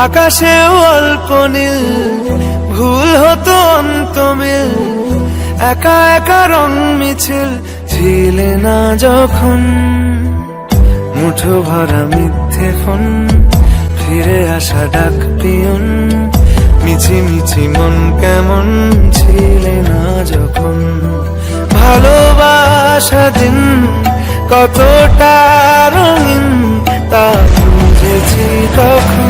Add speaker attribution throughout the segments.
Speaker 1: আকাশে অল্প নীল, ভুল হতো অন্তমিল, একা একা রং মিছিল ছিলে না যখন। মুঠো ভরা মিথ্যে ফোন, ফিরে আসা ডাক পিয়ন, মিছি মিছি মন কেমন ছিলে না যখন। ভালোবাসা দিন কতটা রঙিন তা বুঝেছি তখন।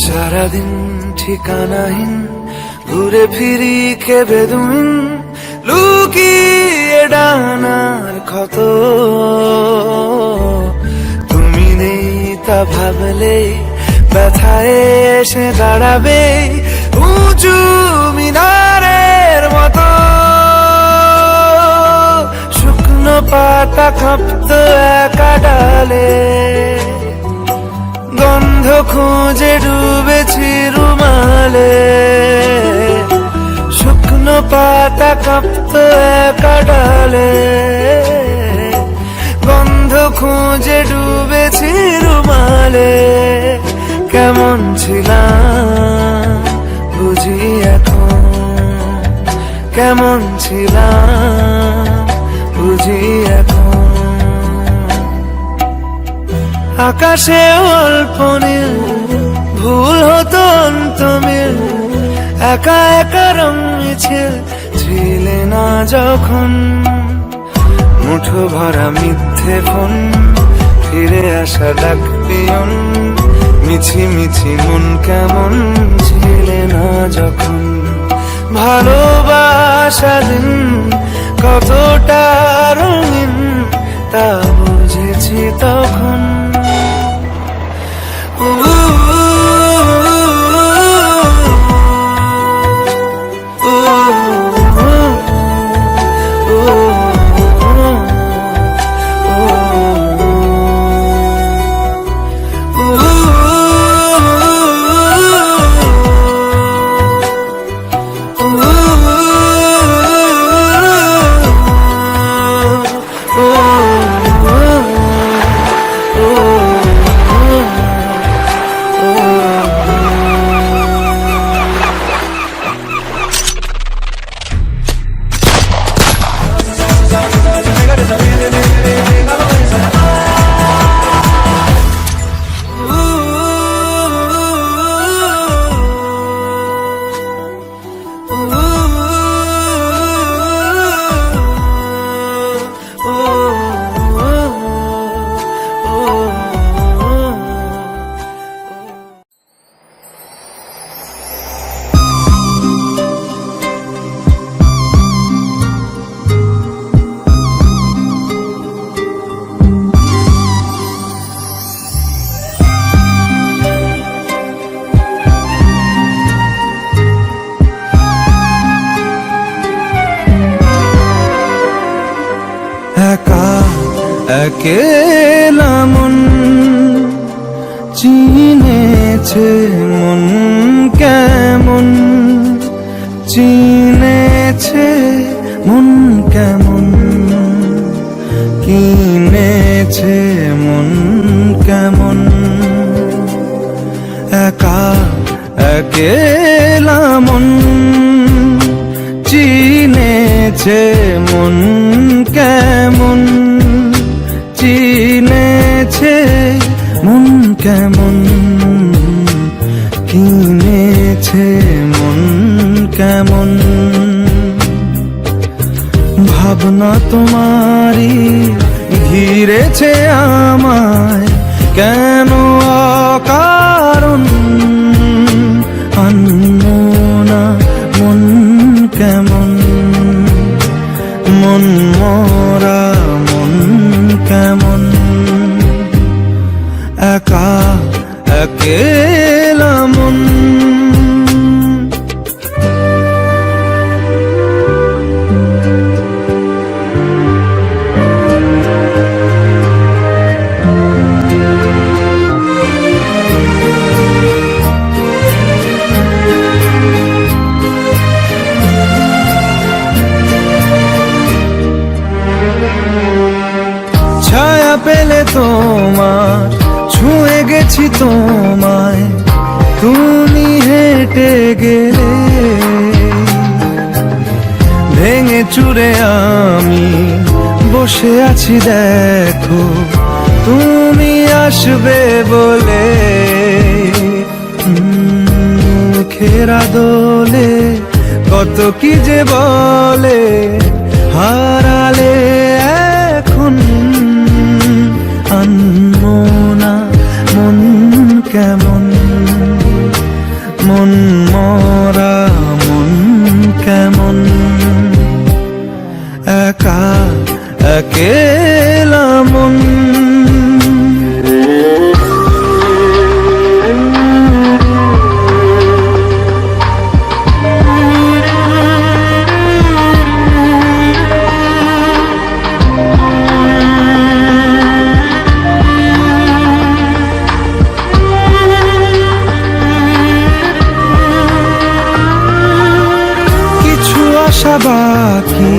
Speaker 1: সারাদিন ঠিকানাহীন ঘুরে ফিরি খেবে দুদিন, লুকিয়ে ডানার ক্ষত। তুমি নেই তা ভাবলে ব্যথায় এসে দাঁড়াবে উঁচু মিনারের মতো। শুকনো পাতা কাঁপতো একা ডালে, গন্ধ খুঁজে ডুবেছি রুমালে। শুকনো পাতা কাঁপতো একা ডালে, গন্ধ খুঁজে ডুবেছি রুমালে। কেমন ছিলাম বুঝি এখন, কেমন ছিলাম বুঝি এখন। আকাশে অল্প নীল, ভুল হতো অন্তমিল, একা একা রং মিছিল ছিলে না যখন। মুঠো ভরা মিথ্যে ফোন, ফিরে আসা ডাক পিয়ন, মিছি মিছি মন কেমন ছিলে না যখন। ভালোবাসা দিন কতটা রঙিন তা বুঝেছি তখন। একেলা মন চিনেছে মন কেমন, চিনেছে মন কেমন, কিনেছে মন কেমন। একা একেলা মন চিনেছে মন কেমন, চিনেছে মন কেমন, কিনেছে মন কেমন। ভাবনা তোমারই ঘিরেছে আমায় কেন অকারণ, আনমনা মন কেমন, মন মরা মন কেমন। তোমার, ছুঁয়ে গেছি তোমায়, তুমি হেঁটে গেলে। ভেঙে চুরে আমি বসে আছি দেখো, তুমি আসবে বলে। খেরা দোলে কত কি যে বলে, হারালে এখন আনমো না মন কেমন, মন মরা মন কেমন, একা একেলা মন। আশা বাকি,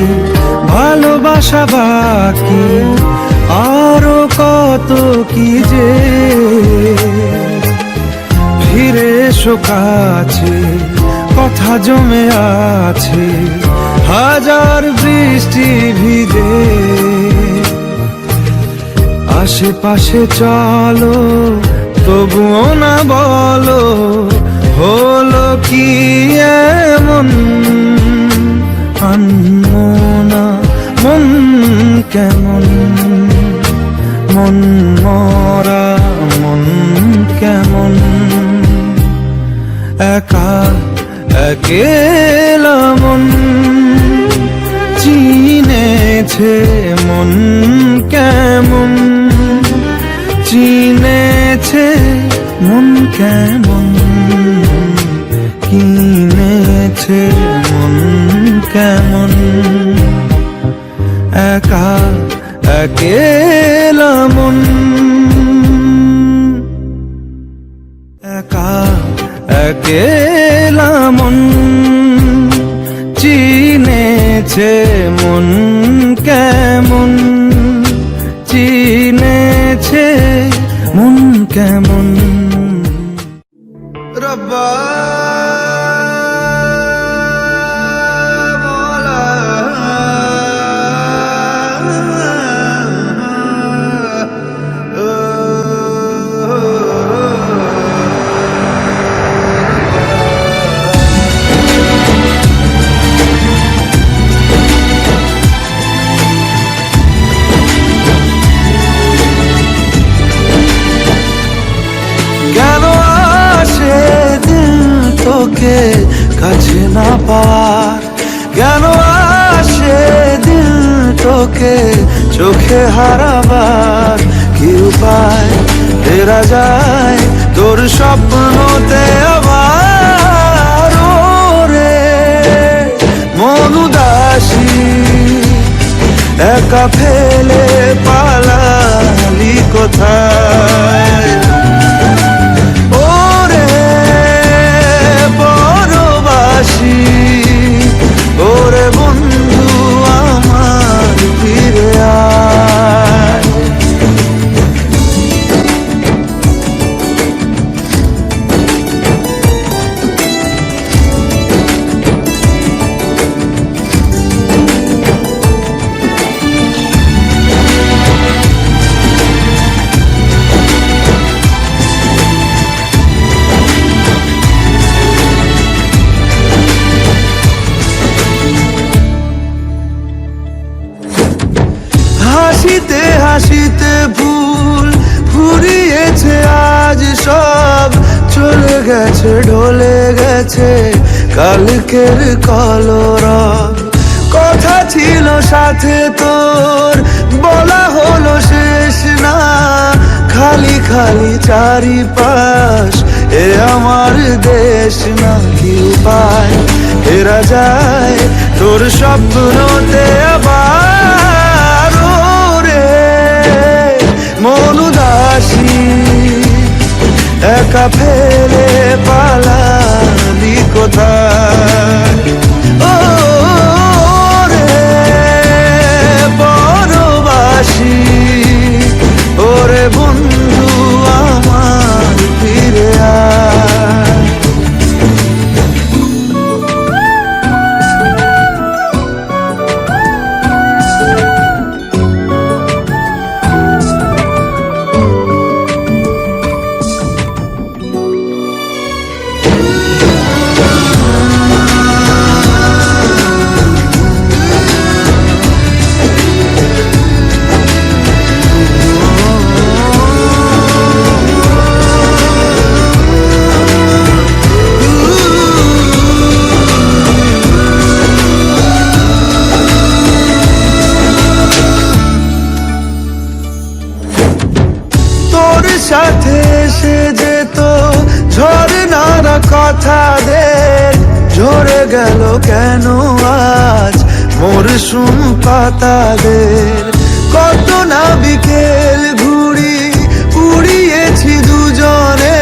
Speaker 1: ভালোবাসা বাকি, আরো কত কি যে। ফিরে এসো কাছে, কথা জমে আছে হাজার বৃষ্টি ভিজে। আশেপাশে চলো তবুও না বলো, হলো কি এমন আনমো না মন কেমন, মন মরা মন কেমন, একা একেলা মন। চিনেছে মন কেমন, চিনেছে মন কেমন, কিনেছে মন কেমন, একা একেলা মন, একা একেলা মন। চিনেছে মন কেমন, চিনেছে মন কেমন। রব্বা তোকে কাছে না পাওয়ার, কেন আসে দিল তোকে চোখে হারাবার। কি উপায় ফেরা যায় তোর স্বপ্নতে আবার, রে মন উদাসী একা ফেলে পালালি কোথায়। ওরে বন্ধু আমার ফিরে আয়। হাসিতে হাসিতে ভুল ফুরিয়েছে আজ সব, চলে গেছে ঢলে গেছে কালকের কলরব। কথা ছিল সাথে তোর বলা হলো শেষ না, খালি খালি চারিপাশ এ আমার দেশ না। কি উপায় ফেরা যায় তোর স্বপ্নতে আবার, মন উদাসী একা ফেলে পালালি কোথায়। ও রে বড়বাসী ওরে বন্ধু আমার ফিরে আয়। তোর সাথে এসে যেত ঝরনারা কথাদের, ঝরে গেল কেন আজ মরশুম পাতাদের। কত না বিকেল ঘুড়ি উড়িয়েছি দুজনে,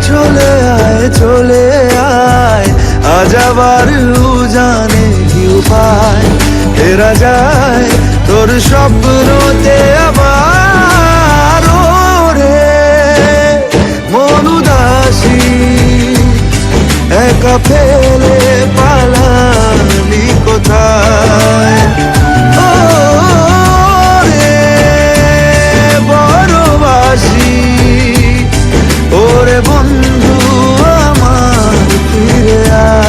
Speaker 1: চলে আয় চলে আয় আজ আবার উজানে কি উপায় ফেরা যায় তোর স্বপ্নতে আবার। মন উদাসী একা ফেলে পালালি কোথায়, ও রে বড়বাসি ওরে বন্ধু আমার ফিরে আয়।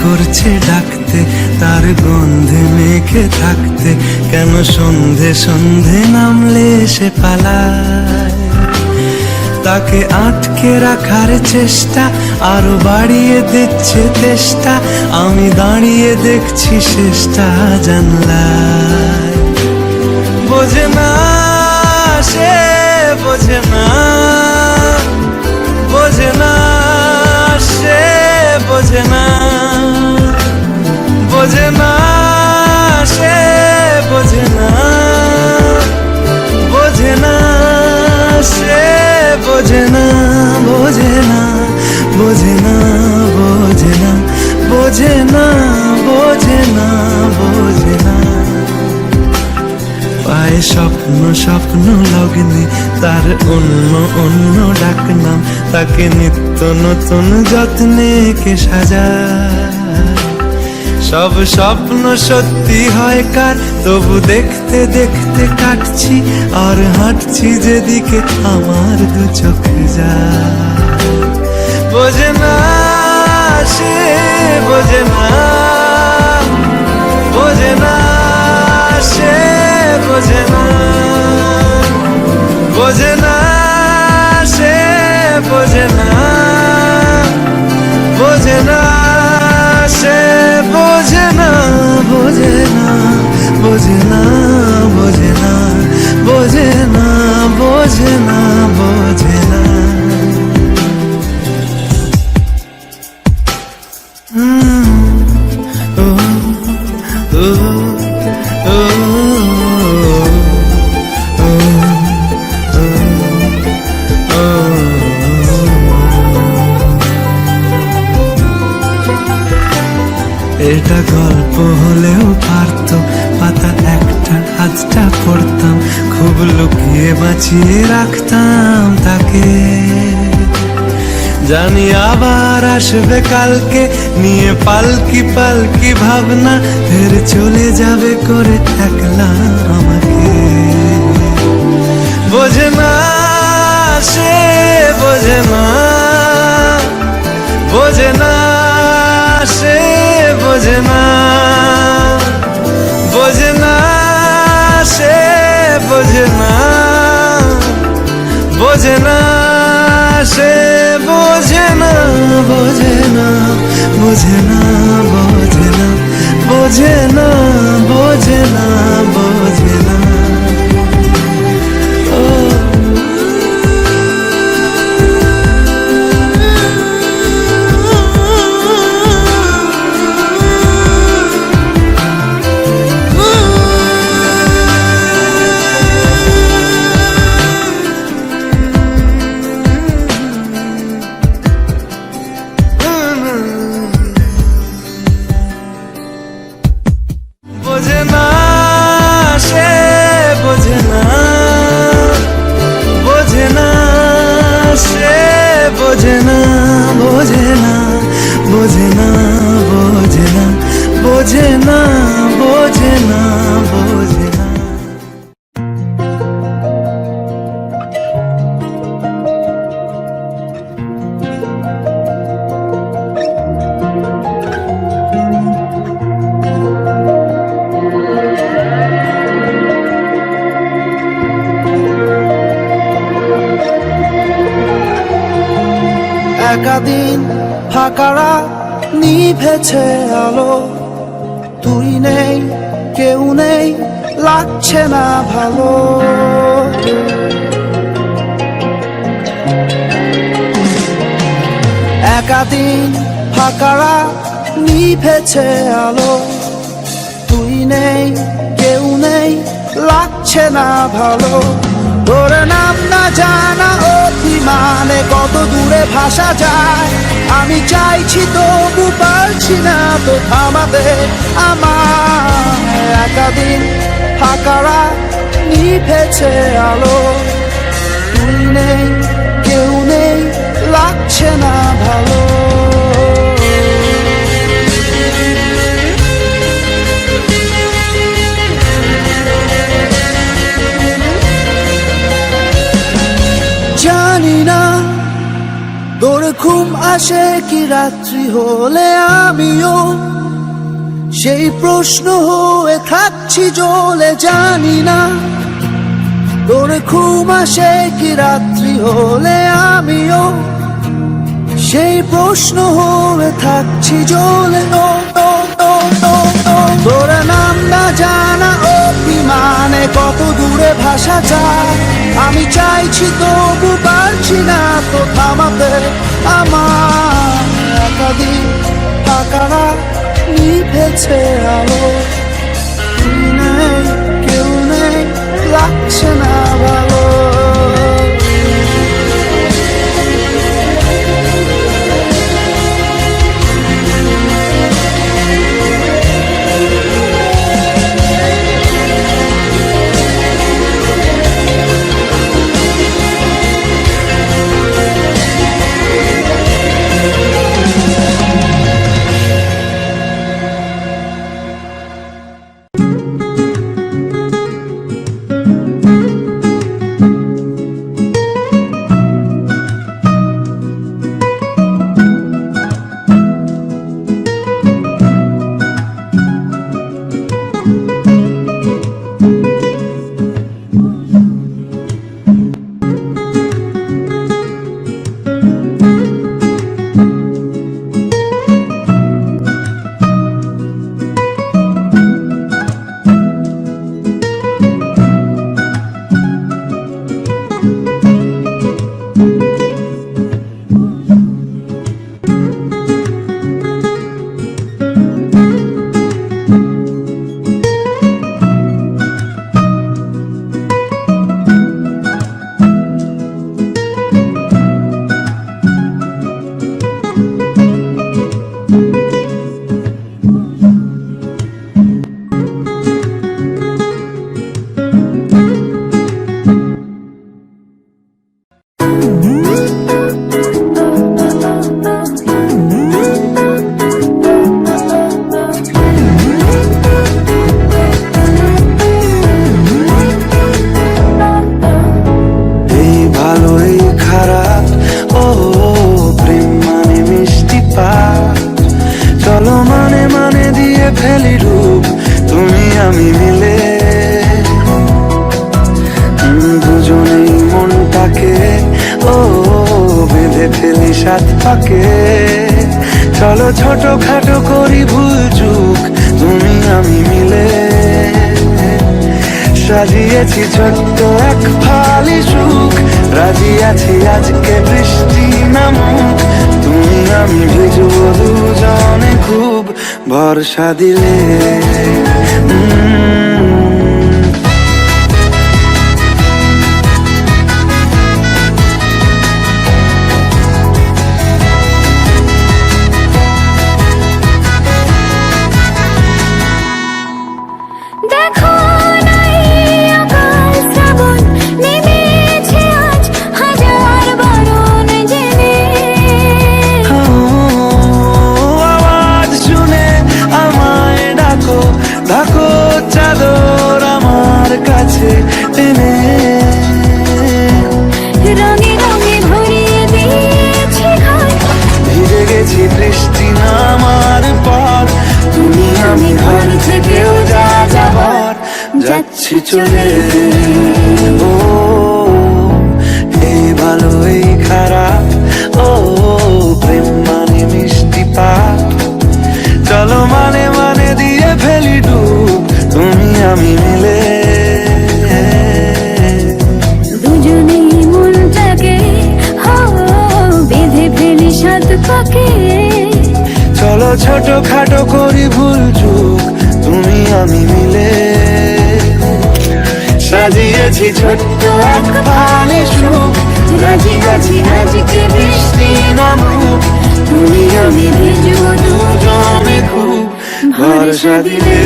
Speaker 1: করছে ডাকতে তার গন্ধে মেখে থাকতে, কেন সন্ধে সন্ধে নামলে সে পালায়। তাকে আটকে রাখার চেষ্টা আরো বাড়িয়ে দিচ্ছে তেষ্টা, আমি দাঁড়িয়ে দেখছি শেষটা জানলায়। বোঝে না সে বোঝে না, বোঝে না সে বোঝে না, বোঝে না সে বোঝে না, বোঝে না সে বোঝে না, বোঝে না বোঝে না বোঝে না, বোঝে না বোঝে না বোঝে না। পায়ে স্বপ্ন স্বপ্ন লগ্নে তার অন্য অন্য ডাকনাম, তাকে নিত্য নতুন যত্নে কে সাজায়। সব স্বপ্ন সত্যি হয় কার, তবু দেখতে দেখতে কাটছি আর হাঁটছি যেদিকে আমার দু চোখ যায়। বোঝে না সে বোঝে না, বোঝে না সে বোঝে না, বোঝে না সে বোঝে না, বোঝে না সে বোঝে না, বোঝে না বোঝে না বোঝে না, বোঝে না বোঝে না বোঝে না। ও ও ও এটা গল্প হলেও পারত, পাতা একটা আধটা পড়তাম, খুব লুকিয়ে বাঁচিয়ে রাখতাম তাকে। জানি আবার আসবে কালকে, নিয়ে পালকি পালকি ভাবনা, ফের চলে যাবে করে একলা আমাকে। বোঝে না সে, বোঝে না, বোঝে না সে, বোঝে না, বোঝে না সে, বোঝে না, বোঝে না সে, বোঝে না, বোঝে না, বোঝে না, বোঝে না, বোঝে না, বোঝে না, বোঝে না। বোঝে না সে, বোঝে না, বোঝে না সে, বোঝে না, বোঝে না, বোঝে না, বোঝে না, বোঝে না, বোঝে না, বোঝে না।
Speaker 2: একাদিন ফাঁকারা নিভেছে আলো, তুই নেই কেউ নেই লাগছে না ভালো। একাদিন ফাঁকারা নিভেছে আলো, তুই নেই কেউ নেই লাগছে না ভালো। তোর নাম না জানা অভিমানে কত দূরে ভাসা যায়, আমি চাইছি তবু পারছি না তো থামাতে আমার। একাদিন ফাঁকারা নিভেছে আলো, তুই নেই কেউ নেই লাগছে না ভালো। জানি না তোর ঘুম আসে কি রাত্রি হলে, আমিও সেই প্রশ্ন হয়ে থাকছি জ্বলে। জানি না তোর ঘুম আসে কি রাত্রি হলে, আমিও সেই প্রশ্ন হয়ে থাকছি জ্বলে। তোর নাম না জানা অভিমানে কত দূরে ভাসা যায়, আমি চাইছি তবু পারছি না তো থামাতে আমার। একাদিন ফাঁকারা নিভেছে আলো, তুই নেই কেউ নেই লাগছে না ভালো।
Speaker 1: দিয়ে ফেলি রূপ তুমি আমি মিলে, দুজনেই মনটাকে ও বেঁধে ফেলি সাত পাকে। চলো ছোটখাটো করি ভুল চুক তুমি আমি মিলে, সাজিয়েছি ছোট্ট এক ফালি সুখ, রাজি আছি আজকে বৃষ্টি নামুক, তুমি আমি ভিজবো দুজনে খুব ভরসা দিলে।
Speaker 3: দেখো নাই আকাশ শ্রাবণ নেমেছে আজ হাজার বারণ জেনে,
Speaker 1: আওয়াজ শুনে আমায় ডাকো, ডাকো চাদর আমার কাছে টেনে,
Speaker 3: রঙে রঙে ভরিয়ে দিয়েছে ঘর,
Speaker 1: ভিজে গেছি বৃষ্টি নামার পর, তুমি আমি ঘর থেকেও যা যাবার যাচ্ছি চলে। ও এই ভালো এই খারাপ, ও প্রেম মানে মিষ্টি পাপ, চলো মানে মানে দিয়ে ফেলি ডুব তুমি আমি মিলে,
Speaker 3: দুজনেই মনটাকে বেঁধে ফেলি সাত পাকে।
Speaker 1: চলো ছোট খাটো করি ভুল চুক তুমি আমি মিলে, সাজিয়েছি ছোট্ট এক ফালি সুখ, রাজি আছি আজকে বৃষ্টি নামুক, তুমি আমি ভিজবো দুজনে খুব ভরসা দিলে।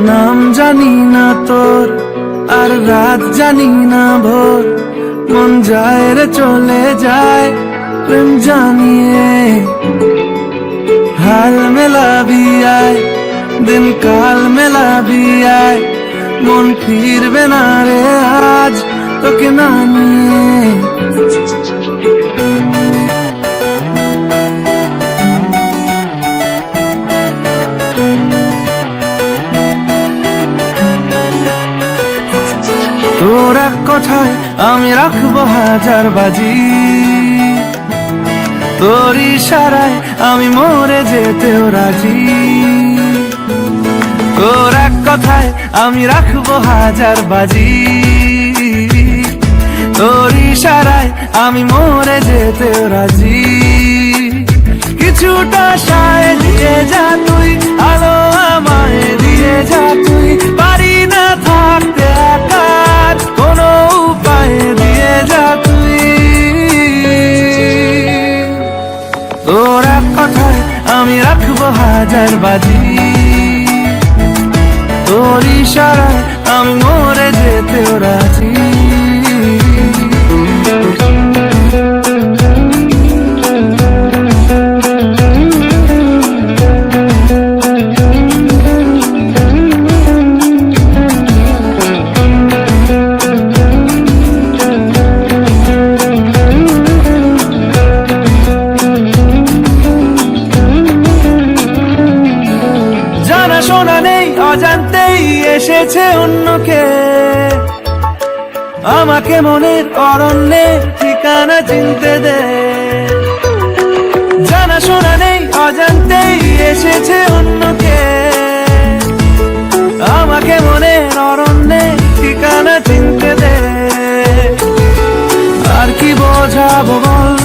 Speaker 1: নাম জানি না তোর আর রাত জানি না ভোর, মন যায় রে চলে যায় প্রেম জানিয়ে, হাল মেলাবি আয় দিন কাল মেলাবি আয়, মন ফিরবে না রে আজ তোকে না নিয়ে। তোর এক কথায় আমি রাখবো হাজার বাজি, তোর ইশারায় আমি মরে যেতেও রাজি, তোর এক কথায় আমি রাখবো হাজার বাজি, তোর ইশারায় আমি মরে যেতেও রাজি। কিছুটা সায় দিয়ে যা তুই, আলো আমায় দিয়ে যা তুই, পারি না থাকতে একা কোনো উপায় দিয়ে যা তুই। তোর এক কথায় আমি রাখবো হাজার বাজি, তোর ইশারায় আমি মরে যেতেও রাজি। শোনা নেই অজান্তেই এসেছে অন্যকে, আমাকে মনের অরণ্যে ঠিকানা চিনতে দে। জানা শোনা নেই অজান্তেই এসেছে অন্যকে, আমাকে মনের অরণ্যে ঠিকানা চিনতে দে। আর কি বোঝাবো বল,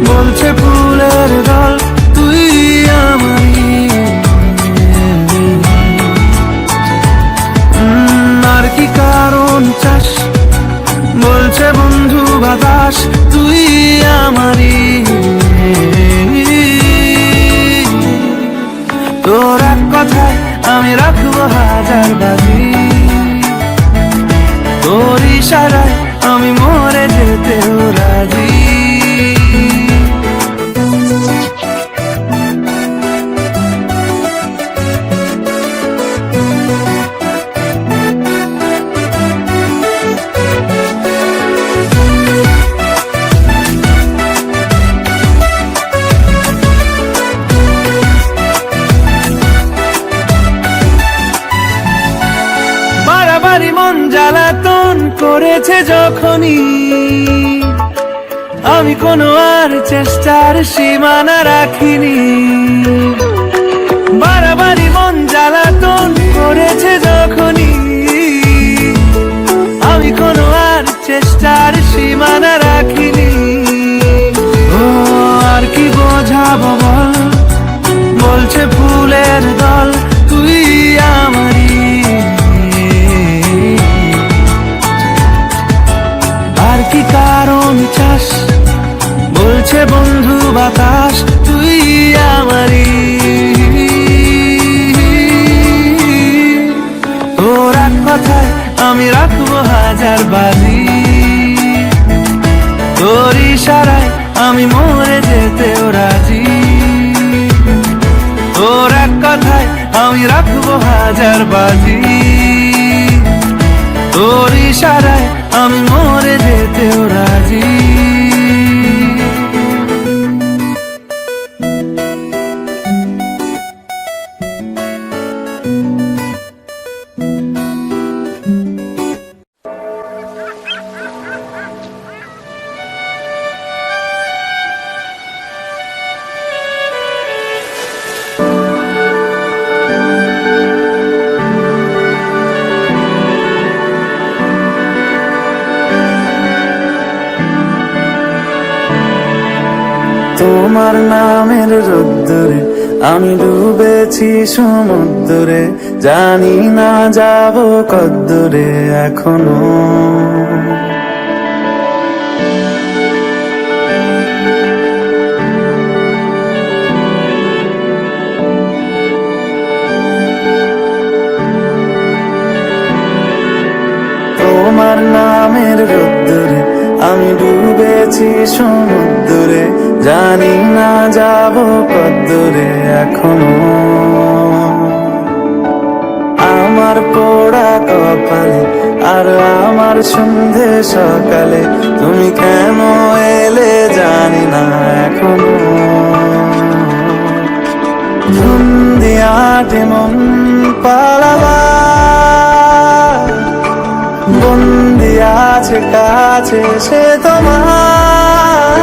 Speaker 1: বলছে ফুলের দল তুই আমারই, আর কি কারণ চাস আমি রাখবো হাজার বাজি, তোর ইশারায় আমি মরে যেতেও রাজি। বাড়াবাড়ি মন জ্বালাতন করেছে যখনই, আমি কোনো আর চেষ্টার সীমানা রাখিনি। বাড়াবাড়ি মন জ্বালাতন করেছে যখনই, আমি কোনো আর চেষ্টার সীমানা রাখিনি। ও আর কি বোঝাবো বল, বলছে ফুলের দল তুই আমারই। আর কি কারণ চাস, বলছে বন্ধু বাতাস তুই আমারই। তোর এক কথায় আমি রাখবো হাজার বাজি, তোর ইশারায় আমি মরে যেতেও রাজি। তোর এক কথায় আমি রাখবো হাজার বাজি, তোর ইশারায় আমি মরে যেতেও রাজি। তোমার নামের রোদ্দুরে আমি ডুবেছি সমুদ্রে, জানি না যাব কদ্দুরে এখনো। তোমার নামের রোদ্দুরে আমি ডুবেছি সমুদ্রে, জানি না যাব কদ্দুরে এখনো। আমার পোড়া কপালে আর আমার সন্ধে সকালে তুমি কেন এলে জানি না এখনো। ধুন্দিয়াটে মন পালাবার বন্দি আছে কাছে সে তোমার।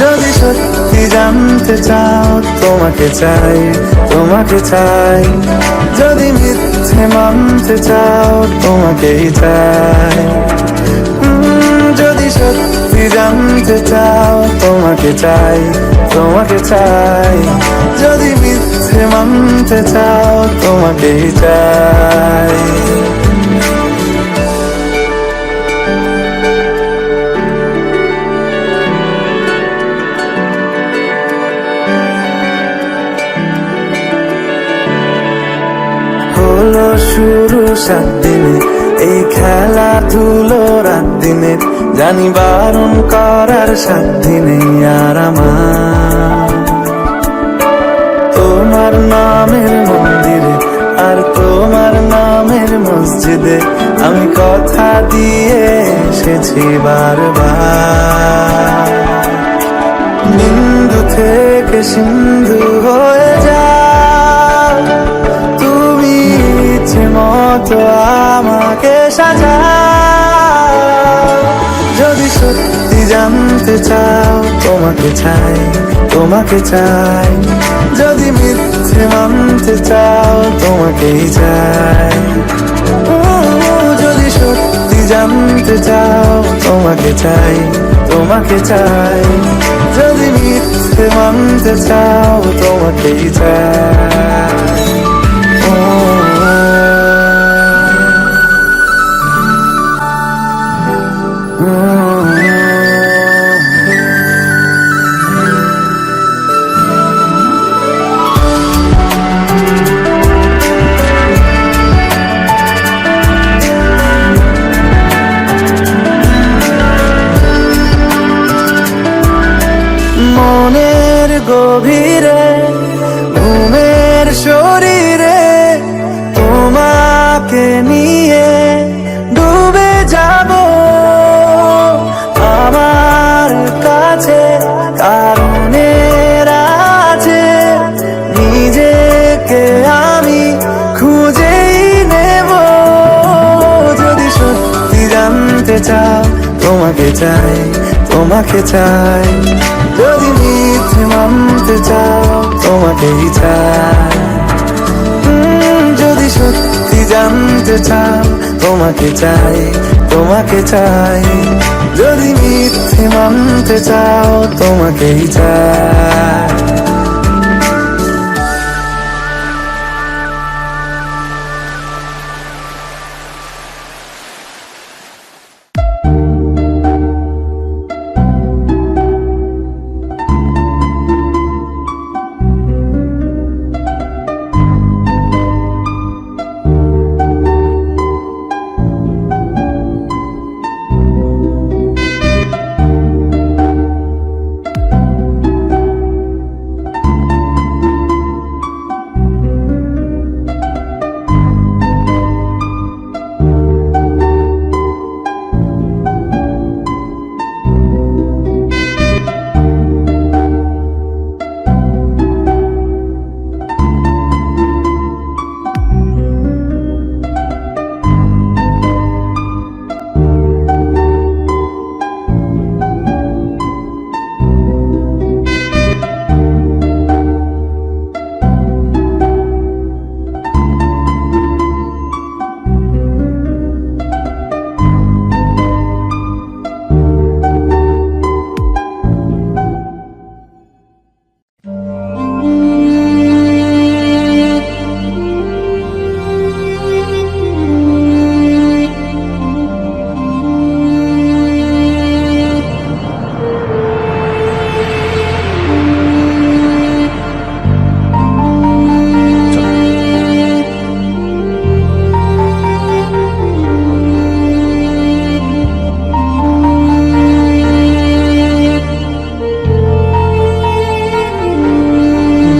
Speaker 1: যদি সত্যি জানতে চাও তোমাকে চাই, তোমাকে চাই। যদি মিথ্যে মানতে চাও তোমাকেই চাই। যদি সত্যি জানতে চাও তোমাকে চাই, তোমাকে চাই। যদি মিথ্যে মানতে চাও তোমাকেই চাই। হলো শুরু 7 দিনে এই খেলাধুলো রাত দিনে, জানি বারণ করার সাধ্য নেই আর আমার। তোমার নামের মন্দিরে আর তোমার নামের মসজিদে আমি কথা দিয়ে এসেছি বারবার। বিন্দু থেকে সিন্ধু হয়ে যাও তুমি, ইচ্ছে মতো আমাকে সাজাও। যদি সত্যি জানতে চাও তোমাকে চাই, তোমাকে চাই। যদি মিথ্যে মানতে চাও তোমাকেই চাই। যদি সত্যি জানতে চাও তোমাকে চাই, তোমাকে চাই। যদি মিথ্যে মানতে চাও তোমাকেই চাই। চাও তোমাকে চাই, তোমাকে চাই। যদি মিথ্যে মানতে চাও তোমাকেই চাই, যদি সত্যি জানতে চাও তোমাকে চাই, তোমাকে চাই। যদি মিথ্যে মানতে চাও তোমাকেই চাই।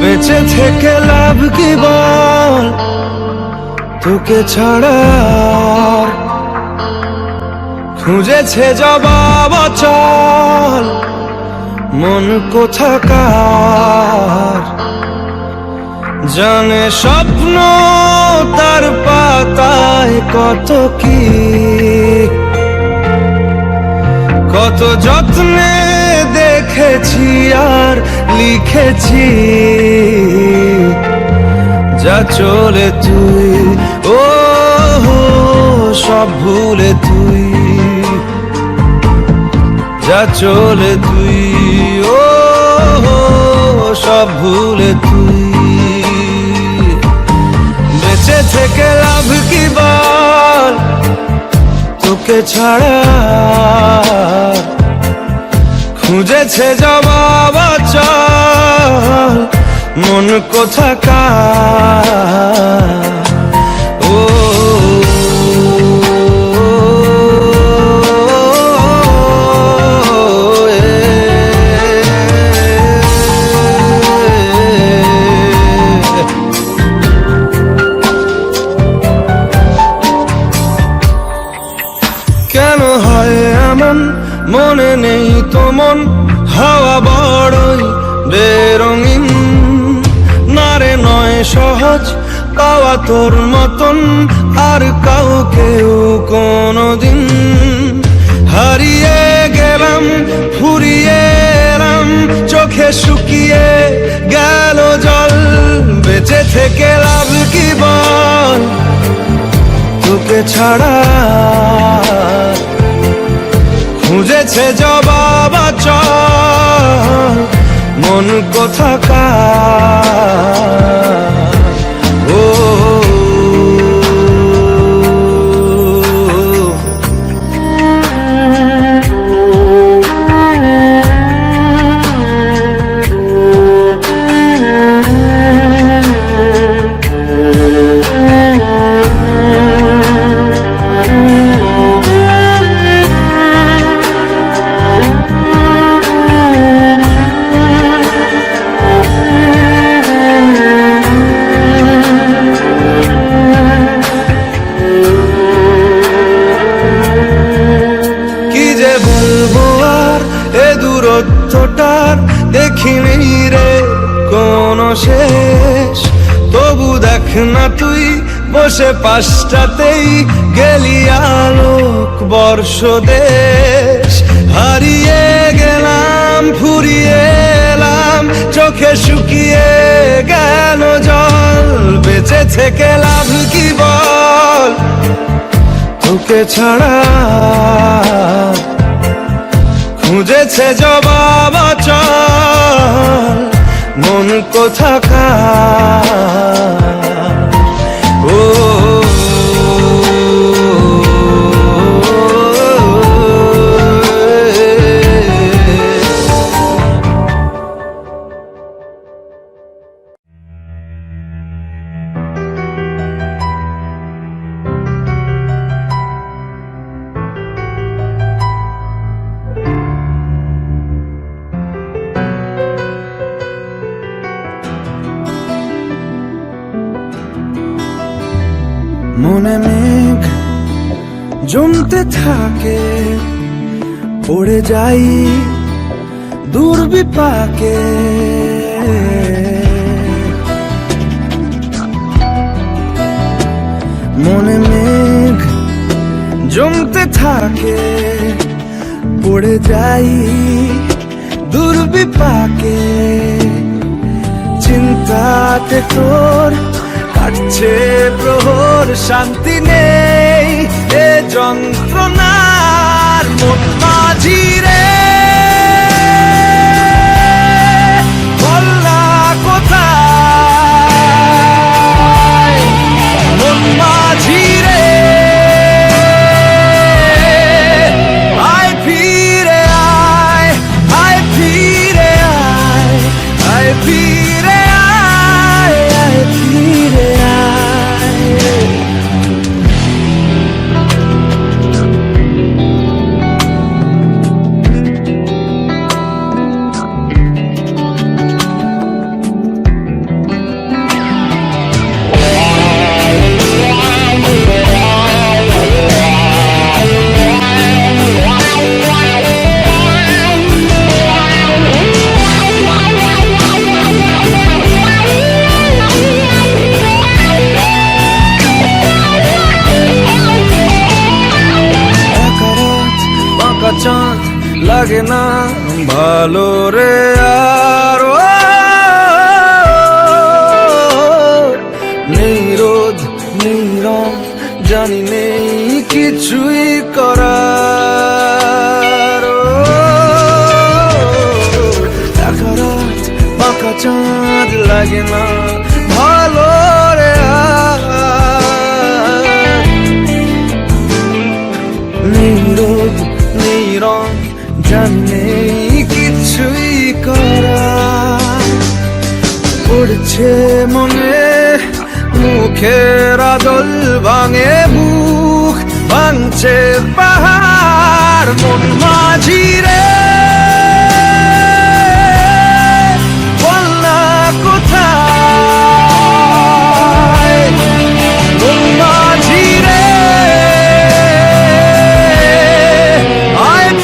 Speaker 1: বেঁচে থেকে লাভ কি বল, তোকে ছাড়া খুঁজেছে জবাব অচল মন কোথাকার। জানে স্বপ্ন তার পাতায় কত কি, কত যত্নে দেখেছি আর লিখেছি। যা চলে তুই ও সব ভুলে তুই, যা চলে তুই ও সব ভুলে তুই। বেঁচে থেকে লাভ কি বল, তোকে ছাড়া খুঁজেছে জবাব অচল মন কোথাকার। ও কেন হয় এমন মনে নেই তো মন, হাওয়া বড়ই বেরঙিন। নারে নয় সহজ পাওয়া তোর মতন আর কাউকেও কোনোদিন। হারিয়ে গেলাম ফুরিয়ে এলাম, চোখে শুকিয়ে গেল জল। বেঁচে থেকে লাভ কি বল, তোকে ছাড়া খুঁজেছে জবাব অচল মন কোথাকার। ও দেখিনি রে কোনো শেষ, তবু দেখ না তুই বসে পাশটাতেই গেলি আলোক বর্ষ দেশ হারিয়ে গেলাম, ফুরিয়ে এলাম, চোখে শুকিয়ে গেল জল। বেঁচে থেকে লাভ কি বল, তোকে ছাড়া খুঁজেছে জবাব অচল মন কোথাকার। ও মনে মেঘ জমতে থাকে, পড়ে যাই দুর্বিপাকে। মনে মেঘ জমতে থাকে, পড়ে যাই দুর্বিপাকে। চিন্তাতে তোর কাটছে প্রহর, শান্তি নেই এ যন্ত্রণার মন মাঝি রে। বল না কোথায় মন মাঝি রে। আয় ফিরে আয়, আয় ফিরে আয়, আয় ফিরে আয়, আয় ফিরে আয়। চাঁদ লাগে না ভালো রে আর। নেই রোদ নেই রং, জানি নেই কিছুই করার। একা রাত বাঁকা চাঁদ লাগে না ভালো রে আর। নেই রোদ নেই রং, জানি কিছুই করা। পড়ছে মনে মুখের আদল, ভাঙে মুখ ভাঙছে পাহাড় মন মাঝি রে। বল না কোথায় মন মাঝি রে।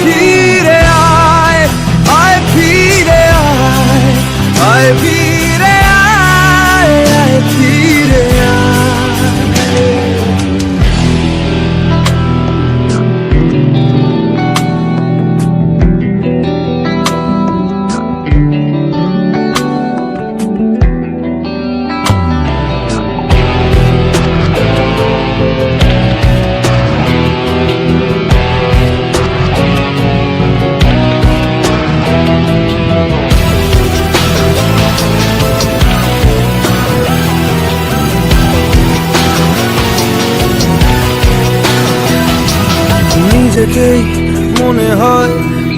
Speaker 1: ফিরে আয়, আয় ফিরে আয়। নিজেকেই মনে হয়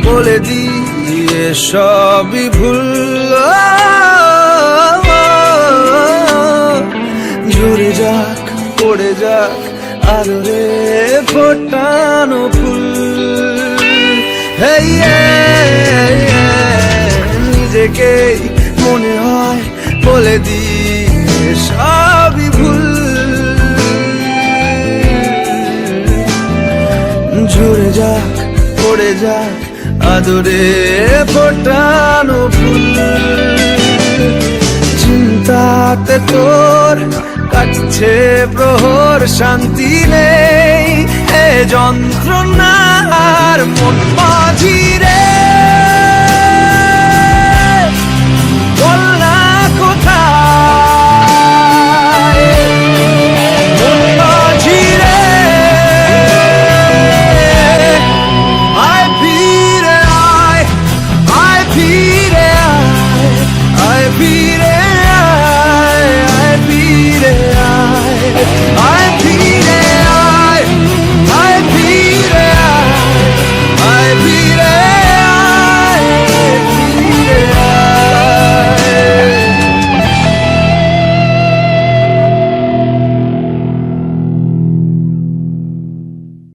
Speaker 1: বলে দিয়ে সবই ভুল। ঝরে যাক পড়ে যাক আদরে ফোটানো ফুল। নিজেকেই মনে হয় বলে দিয়ে সবই ভুল। ঝরে যাক পড়ে যাক আদরে ফোটানো ফুল। চিন্তাতে তোর কাটছে প্রহর, শান্তি নেই এ যন্ত্রণার মন